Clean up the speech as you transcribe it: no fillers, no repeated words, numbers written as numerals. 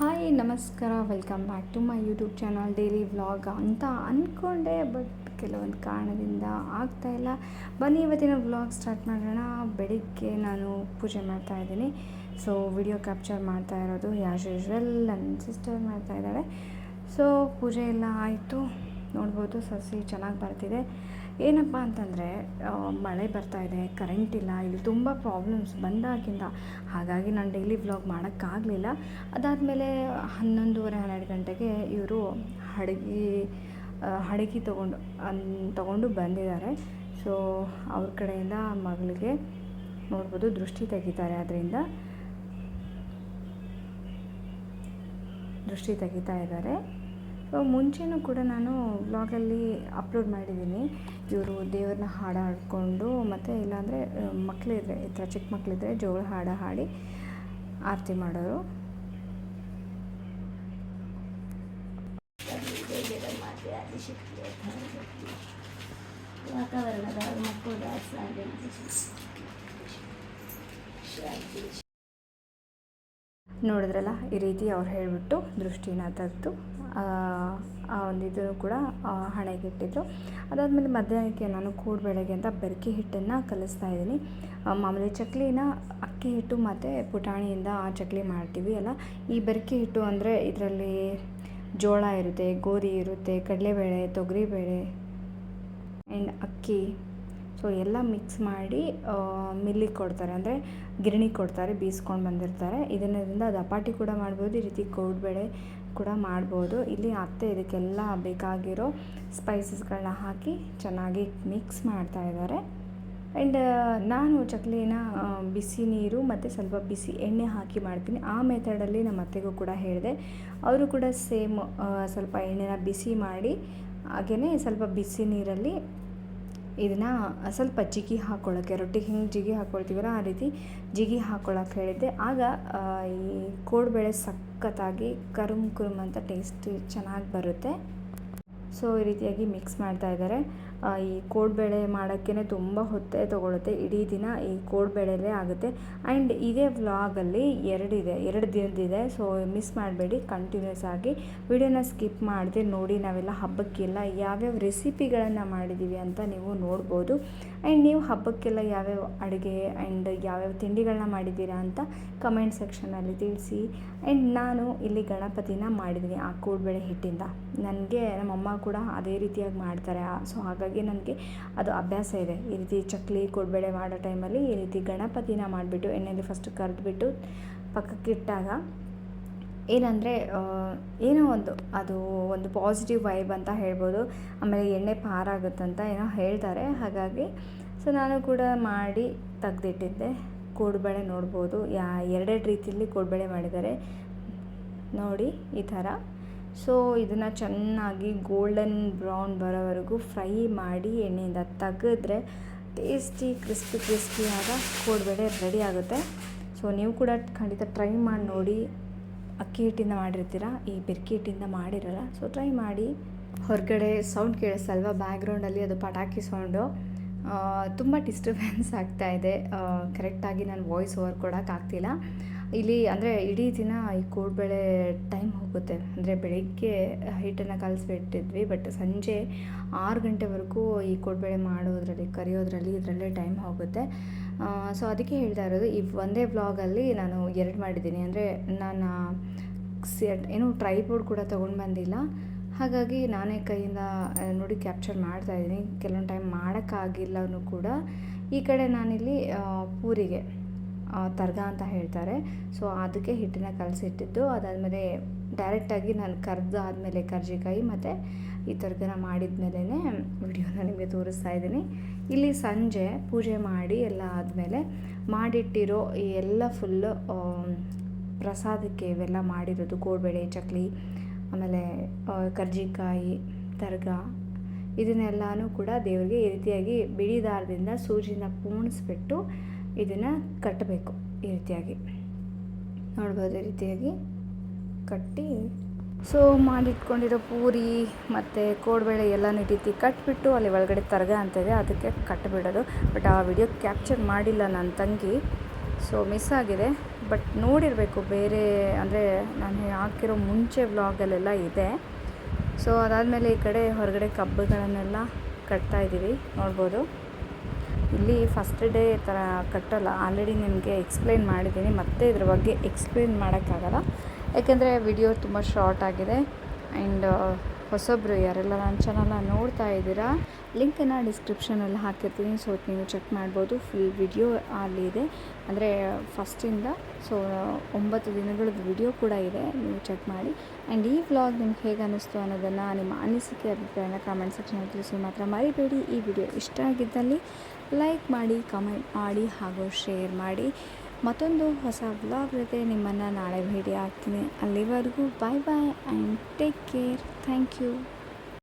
Hi ನಮಸ್ಕಾರ, welcome back to my YouTube channel daily vlog ಅಂತ ಅಂದ್ಕೊಂಡೆ. ಬಟ್ ಕೆಲವೊಂದು ಕಾರಣದಿಂದ ಆಗ್ತಾಯಿಲ್ಲ. ಬನ್ನಿ ಇವತ್ತಿನ ವ್ಲಾಗ್ ಸ್ಟಾರ್ಟ್ ಮಾಡೋಣ. ಬೆಳಿಗ್ಗೆ ನಾನು ಪೂಜೆ ಮಾಡ್ತಾಯಿದ್ದೀನಿ. ಸೊ ವಿಡಿಯೋ ಕ್ಯಾಪ್ಚರ್ ಮಾಡ್ತಾ ಇರೋದು ಆ್ಯಸ್ ಯೂಶ್ವಲ್ ನನ್ನ ಸಿಸ್ಟರ್ ಮಾಡ್ತಾ ಇದ್ದಾಳೆ. ಸೊ ಪೂಜೆ ಎಲ್ಲ ಆಯಿತು. ನೋಡ್ಬೋದು ಸಸಿ ಚೆನ್ನಾಗಿ ಬರ್ತಿದೆ. ಏನಪ್ಪ ಅಂತಂದರೆ ಮಳೆ ಬರ್ತಾಯಿದೆ, ಕರೆಂಟ್ ಇಲ್ಲ, ಇಲ್ಲಿ ತುಂಬ ಪ್ರಾಬ್ಲಮ್ಸ್ ಬಂದಾಗಿಂದ. ಹಾಗಾಗಿ ನಾನು ಡೈಲಿ ವ್ಲಾಗ್ ಮಾಡೋಕ್ಕಾಗಲಿಲ್ಲ. ಅದಾದಮೇಲೆ 11:30-12 ಗಂಟೆಗೆ ಇವರು ಹಡಗಿ ತೊಗೊಂಡು ಬಂದಿದ್ದಾರೆ. ಸೊ ಅವ್ರ ಕಡೆಯಿಂದ ಮಗಳಿಗೆ ನೋಡ್ಬೋದು ದೃಷ್ಟಿ ತೆಗಿತಾರೆ. ಅದರಿಂದ ದೃಷ್ಟಿ ತೆಗಿತಾ ಇದ್ದಾರೆ. ಸೊ ಮುಂಚೆನೂ ಕೂಡ ನಾನು ವ್ಲಾಗಲ್ಲಿ ಅಪ್ಲೋಡ್ ಮಾಡಿದ್ದೀನಿ. ಇವರು ದೇವ್ರನ್ನ ಹಾಡಿಕೊಂಡು ಮತ್ತು ಇಲ್ಲಾಂದರೆ ಮಕ್ಕಳಿದ್ರೆ ಈ ಥರ ಚಿಕ್ಕ ಮಕ್ಕಳಿದ್ರೆ ಜೋಳ ಹಾಡಿ ಆರತಿ ಮಾಡೋರು. ನೋಡಿದ್ರಲ್ಲ, ಈ ರೀತಿ ಅವ್ರು ಹೇಳಿಬಿಟ್ಟು ದೃಷ್ಟಿನ ತೆಗೆದು ಆ ಒಂದು ಇದನ್ನು ಕೂಡ ಹಣೆಗಿಟ್ಟಿದ್ರು. ಅದಾದಮೇಲೆ ಮಧ್ಯಾಹ್ನಕ್ಕೆ ನಾನು ಕೋಡುಬಳೆಗೆ ಅಂತ ಬೆರಕೆ ಹಿಟ್ಟನ್ನು ಕಲಿಸ್ತಾ ಇದ್ದೀನಿ. ಮಾಮೂಲಿ ಚಕ್ಲಿನ ಅಕ್ಕಿ ಹಿಟ್ಟು ಮತ್ತು ಪುಟಾಣಿಯಿಂದ ಆ ಚಕ್ಲಿ ಮಾಡ್ತೀವಿ ಅಲ್ಲ. ಈ ಬೆರಕೆ ಹಿಟ್ಟು ಅಂದರೆ ಇದರಲ್ಲಿ ಜೋಳ ಇರುತ್ತೆ, ಗೋಧಿ ಇರುತ್ತೆ, ಕಡಲೆಬೇಳೆ, ತೊಗರಿಬೇಳೆ ಆ್ಯಂಡ್ ಅಕ್ಕಿ. ಸೊ ಎಲ್ಲ ಮಿಕ್ಸ್ ಮಾಡಿ ಮಿಲ್ಲಿಗೆ ಕೊಡ್ತಾರೆ, ಅಂದರೆ ಗಿರಣಿಗೆ ಕೊಡ್ತಾರೆ, ಬೀಸ್ಕೊಂಡು ಬಂದಿರ್ತಾರೆ. ಇದರಿಂದ ದಪಾಟಿ ಕೂಡ ಮಾಡ್ಬೋದು, ಈ ರೀತಿ ಕೋಡುಬಳೆ ಕೂಡ ಮಾಡ್ಬೋದು. ಇಲ್ಲಿ ಅತ್ತೆ ಇದಕ್ಕೆಲ್ಲ ಬೇಕಾಗಿರೋ ಸ್ಪೈಸಸ್ಗಳನ್ನ ಹಾಕಿ ಚೆನ್ನಾಗಿ ಮಿಕ್ಸ್ ಮಾಡ್ತಾ ಇದ್ದಾರೆ. ಆ್ಯಂಡ್ ನಾನು ಚಕ್ಲಿನ ಬಿಸಿ ನೀರು ಮತ್ತು ಸ್ವಲ್ಪ ಬಿಸಿ ಎಣ್ಣೆ ಹಾಕಿ ಮಾಡ್ತೀನಿ. ಆ ಮೆಥಡಲ್ಲಿ ನಮ್ಮ ಅತ್ತೆಗೂ ಕೂಡ ಹೇಳಿದೆ. ಅವರು ಕೂಡ ಸೇಮ್ ಸ್ವಲ್ಪ ಎಣ್ಣೆನ ಬಿಸಿ ಮಾಡಿ ಹಾಗೆಯೇ ಸ್ವಲ್ಪ ಬಿಸಿ ನೀರಲ್ಲಿ ಇದನ್ನು ಸ್ವಲ್ಪ ಜಿಗಿ ಹಾಕ್ಕೊಳ್ಳೋಕ್ಕೆ, ರೊಟ್ಟಿಗೆ ಹಿಂಗೆ ಜಿಗಿ ಹಾಕ್ಕೊಳ್ತೀವಲ್ಲ ಆ ರೀತಿ ಜಿಗಿ ಹಾಕ್ಕೊಳ್ಳೋಕೆ ಹೇಳಿದ್ದೆ. ಆಗ ಈ ಕೋಡುಬಳೆ ಸಖತ್ತಾಗಿ ಕರುಮ್ ಅಂತ ಟೇಸ್ಟ್ ಚೆನ್ನಾಗಿ ಬರುತ್ತೆ. ಸೊ ಈ ರೀತಿಯಾಗಿ ಮಿಕ್ಸ್ ಮಾಡ್ತಾ ಇದ್ದಾರೆ. ಈ ಕೋಡುಬಳೆ ಮಾಡೋಕ್ಕೇ ತುಂಬ ಹೊತ್ತೇ ತೊಗೊಳುತ್ತೆ. ಇಡೀ ದಿನ ಈ ಕೋಡುಬಳೆಲೇ ಆಗುತ್ತೆ. ಆ್ಯಂಡ್ ಇದೇ ವ್ಲಾಗಲ್ಲಿ ಎರಡು ದಿನದಿದೆ. ಸೊ ಮಿಸ್ ಮಾಡಬೇಡಿ, ಕಂಟಿನ್ಯೂಸ್ ಆಗಿ ವಿಡಿಯೋನ ಸ್ಕಿಪ್ ಮಾಡದೆ ನೋಡಿ. ನಾವೆಲ್ಲ ಹಬ್ಬಕ್ಕೆಲ್ಲ ಯಾವ್ಯಾವ ರೆಸಿಪಿಗಳನ್ನು ಮಾಡಿದ್ದೀವಿ ಅಂತ ನೀವು ನೋಡ್ಬೋದು. ಆ್ಯಂಡ್ ನೀವು ಹಬ್ಬಕ್ಕೆಲ್ಲ ಯಾವ್ಯಾವ ಅಡುಗೆ ಆ್ಯಂಡ್ ಯಾವ್ಯಾವ ತಿಂಡಿಗಳನ್ನ ಮಾಡಿದ್ದೀರಾ ಅಂತ ಕಮೆಂಟ್ ಸೆಕ್ಷನಲ್ಲಿ ತಿಳಿಸಿ. ಆ್ಯಂಡ್ ನಾನು ಇಲ್ಲಿ ಗಣಪತಿನ ಮಾಡಿದ್ದೀನಿ ಆ ಕೋಡುಬಳೆ ಹಿಟ್ಟಿಂದ. ನನಗೆ ನಮ್ಮಮ್ಮ ಕೂಡ ಅದೇ ರೀತಿಯಾಗಿ ಮಾಡ್ತಾರೆ. ಸೊ ಹಾಗಾಗಿ ನನಗೆ ಅದು ಅಭ್ಯಾಸ ಇದೆ. ಈ ರೀತಿ ಚಕ್ಲಿ ಕೋಡುಬಳೆ ಮಾಡೋ ಟೈಮಲ್ಲಿ ಈ ರೀತಿ ಗಣಪತಿನ ಮಾಡಿಬಿಟ್ಟು ಎಣ್ಣೆಯಲ್ಲಿ ಫಸ್ಟ್ ಕರೆದ್ಬಿಟ್ಟು ಪಕ್ಕಕ್ಕಿಟ್ಟಾಗ ಏನಂದರೆ ಏನೋ ಅದು ಒಂದು ಪಾಸಿಟಿವ್ ವೈಬ್ ಅಂತ ಹೇಳ್ಬೋದು. ಆಮೇಲೆ ಎಣ್ಣೆ ಪಾರಾಗುತ್ತಂತ ಏನೋ ಹೇಳ್ತಾರೆ. ಹಾಗಾಗಿ ಸೊ ನಾನು ಕೂಡ ಮಾಡಿ ತೆಗೆದಿಟ್ಟಿದ್ದೆ. ಕೋಡುಬಳೆ ನೋಡ್ಬೋದು, ಎರಡೆರಡು ರೀತಿಯಲ್ಲಿ ಕೋಡುಬಳೆ ಮಾಡಿದ್ದಾರೆ ನೋಡಿ ಈ ಥರ. ಸೊ ಇದನ್ನು ಚೆನ್ನಾಗಿ ಗೋಲ್ಡನ್ ಬ್ರೌನ್ ಬರೋವರೆಗೂ ಫ್ರೈ ಮಾಡಿ ಎಣ್ಣೆಯಿಂದ ತೆಗೆದ್ರೆ ಟೇಸ್ಟಿ ಕ್ರಿಸ್ಪಿಯಾದ ಕೋಡುಬಳೆ ರೆಡಿ ಆಗುತ್ತೆ. ಸೊ ನೀವು ಕೂಡ ಖಂಡಿತ ಟ್ರೈ ಮಾಡಿ ನೋಡಿ. ಅಕ್ಕಿ ಹಿಟ್ಟಿಂದ ಮಾಡಿರ್ತೀರ, ಈ ಬೆರಕೆ ಹಿಟ್ಟಿಂದ ಮಾಡಿರಲ್ಲ. ಸೊ ಟ್ರೈ ಮಾಡಿ. ಹೊರಗಡೆ ಸೌಂಡ್ ಕೇಳಿಸಲ್ವ, ಬ್ಯಾಕ್ಗ್ರೌಂಡಲ್ಲಿ ಅದು ಪಟಾಕಿ ಸೌಂಡು. ತುಂಬ ಡಿಸ್ಟರ್ಬೆನ್ಸ್ ಆಗ್ತಾಯಿದೆ. ಕರೆಕ್ಟಾಗಿ ನಾನು ವಾಯ್ಸ್ ಓವರ್ ಕೊಡೋಕ್ಕಾಗ್ತಿಲ್ಲ ಇಲ್ಲಿ. ಅಂದರೆ ಇಡೀ ದಿನ ಈ ಕೋಡುಬಳೆ ಟೈಮ್ ಹೋಗುತ್ತೆ. ಅಂದರೆ ಬೆಳಗ್ಗೆ ಹಿಟ್ಟನ್ನು ಕಲಿಸ್ಬಿಟ್ಟಿದ್ವಿ, ಬಟ್ ಸಂಜೆ 6 ಗಂಟೆವರೆಗೂ ಈ ಕೋಡುಬಳೆ ಮಾಡೋದ್ರಲ್ಲಿ ಕರಿಯೋದ್ರಲ್ಲಿ ಇದರಲ್ಲೇ ಟೈಮ್ ಹೋಗುತ್ತೆ. ಸೊ ಅದಕ್ಕೆ ಹೇಳ್ತಾ ಇರೋದು, ಈ ಒಂದೇ ವ್ಲಾಗಲ್ಲಿ ನಾನು 2 ಮಾಡಿದ್ದೀನಿ. ಅಂದರೆ ನಾನು ಏನು ಟ್ರೈಪೋಡ್ ಕೂಡ ತೊಗೊಂಡು ಬಂದಿಲ್ಲ. ಹಾಗಾಗಿ ನಾನೇ ಕೈಯಿಂದ ನೋಡಿ ಕ್ಯಾಪ್ಚರ್ ಮಾಡ್ತಾಯಿದ್ದೀನಿ. ಕೆಲವೊಂದು ಟೈಮ್ ಮಾಡೋಕ್ಕಾಗಿಲ್ಲವೂ ಕೂಡ. ಈ ಕಡೆ ನಾನಿಲ್ಲಿ ಪೂರಿಗೆ ತರ್ಗ ಅಂತ ಹೇಳ್ತಾರೆ. ಸೊ ಅದಕ್ಕೆ ಹಿಟ್ಟನ್ನು ಕಲಸಿಟ್ಟಿದ್ದು. ಅದಾದಮೇಲೆ ಡೈರೆಕ್ಟಾಗಿ ನಾನು ಕರ್ದಾದಮೇಲೆ ಕರ್ಜಿಕಾಯಿ ಮತ್ತು ಈ ತರ್ಗನ ಮಾಡಿದ ಮೇಲೇ ವಿಡಿಯೋನ ನಿಮಗೆ ತೋರಿಸ್ತಾ ಇದ್ದೀನಿ. ಇಲ್ಲಿ ಸಂಜೆ ಪೂಜೆ ಮಾಡಿ ಎಲ್ಲ ಆದಮೇಲೆ ಮಾಡಿಟ್ಟಿರೋ ಈ ಎಲ್ಲ ಫುಲ್ಲು ಪ್ರಸಾದಕ್ಕೆ ಇವೆಲ್ಲ ಮಾಡಿರೋದು ಕೋಡುಬಳೆ, ಚಕ್ಲಿ, ಆಮೇಲೆ ಕರ್ಜಿಕಾಯಿ, ತರ್ಗ, ಇದನ್ನೆಲ್ಲನೂ ಕೂಡ ದೇವರಿಗೆ ಈ ರೀತಿಯಾಗಿ ಬಿಳಿ ದಾರದಿಂದ ಸೂಜಿನ ಪೂಣಿಸ್ಬಿಟ್ಟು ಇದನ್ನು ಕಟ್ಟಬೇಕು. ಈ ರೀತಿಯಾಗಿ ನೋಡ್ಬೋದು, ಈ ರೀತಿಯಾಗಿ ಕಟ್ಟಿ. ಸೊ ಮಾಡಿಟ್ಕೊಂಡಿರೋ ಪೂರಿ ಮತ್ತು ಕೋಡುಬಳೆ ಎಲ್ಲನೂ ಈ ರೀತಿ ಕಟ್ಬಿಟ್ಟು ಅಲ್ಲಿ ಒಳಗಡೆ ತರ್ಗ ಅಂತಿದೆ ಅದಕ್ಕೆ ಕಟ್ಟಿಬಿಡೋದು. ಬಟ್ ಆ ವಿಡಿಯೋ ಕ್ಯಾಪ್ಚರ್ ಮಾಡಿಲ್ಲ ನನ್ನ ತಂಗಿ. ಸೊ ಮಿಸ್ ಆಗಿದೆ. ಬಟ್ ನೋಡಿರಬೇಕು ಬೇರೆ ಅಂದರೆ ನಾನು ಹಾಕಿರೋ ಮುಂಚೆ ವ್ಲಾಗಲ್ಲೆಲ್ಲ ಇದೆ. ಸೊ ಅದಾದಮೇಲೆ ಈ ಕಡೆ ಹೊರಗಡೆ ಕಬ್ಬುಗಳನ್ನೆಲ್ಲ ಕಟ್ತಾಯಿದ್ದೀವಿ, ನೋಡ್ಬೋದು. ಇಲ್ಲಿ ಫಸ್ಟ್ ಡೇ ಥರ ಕಟ್ಟಲ್ಲ, ಆಲ್ರೆಡಿ ನಿಮಗೆ ಎಕ್ಸ್ಪ್ಲೇನ್ ಮಾಡಿದ್ದೀನಿ, ಮತ್ತೆ ಇದ್ರ ಬಗ್ಗೆ ಎಕ್ಸ್ಪ್ಲೇನ್ ಮಾಡೋಕ್ಕಾಗಲ್ಲ ಯಾಕೆಂದರೆ ವಿಡಿಯೋ ತುಂಬ ಶಾರ್ಟ್ ಆಗಿದೆ. ಆ್ಯಂಡ್ ಹೊಸೊಬ್ಬರು ಯಾರೆಲ್ಲ ನನ್ನ ಚಾನಲ್ನ ನೋಡ್ತಾ ಇದ್ದೀರಾ, ಲಿಂಕನ್ನು ಡಿಸ್ಕ್ರಿಪ್ಷನಲ್ಲಿ ಹಾಕಿರ್ತೀನಿ. ಸೊ ನೀವು ಚೆಕ್ ಮಾಡ್ಬೋದು, ಫುಲ್ ವಿಡಿಯೋ ಅಲ್ಲಿ ಇದೆ, ಅಂದರೆ ಫಸ್ಟಿಂದ. ಸೊ 9 ದಿನಗಳದ್ದು ವಿಡಿಯೋ ಕೂಡ ಇದೆ, ನೀವು ಚೆಕ್ ಮಾಡಿ. ಆ್ಯಂಡ್ ಈ ವ್ಲಾಗ್ ನಿಮ್ಗೆ ಹೇಗೆ ಅನ್ನಿಸ್ತು ಅನ್ನೋದನ್ನು ನಿಮ್ಮ ಅನಿಸಿಕೆ ಅಭಿಪ್ರಾಯನ ಕಾಮೆಂಟ್ ಸೆಕ್ಷನಲ್ಲಿ ತಿಳಿಸಿ ಮಾತ್ರ ಮರಿಬೇಡಿ. ಈ ವಿಡಿಯೋ ಇಷ್ಟ ಆಗಿದ್ದಲ್ಲಿ ಲೈಕ್ ಮಾಡಿ, ಕಮೆಂಟ್ ಮಾಡಿ ಹಾಗೂ ಶೇರ್ ಮಾಡಿ. ಮತ್ತೊಂದು ಹೊಸ ವ್ಲಾಗ್ ಜೊತೆ ನಿಮ್ಮನ್ನು ನಾಳೆ ಭೇಟಿ ಆಗ್ತೀನಿ. ಅಲ್ಲಿವರೆಗೂ bye bye and take care. Thank you.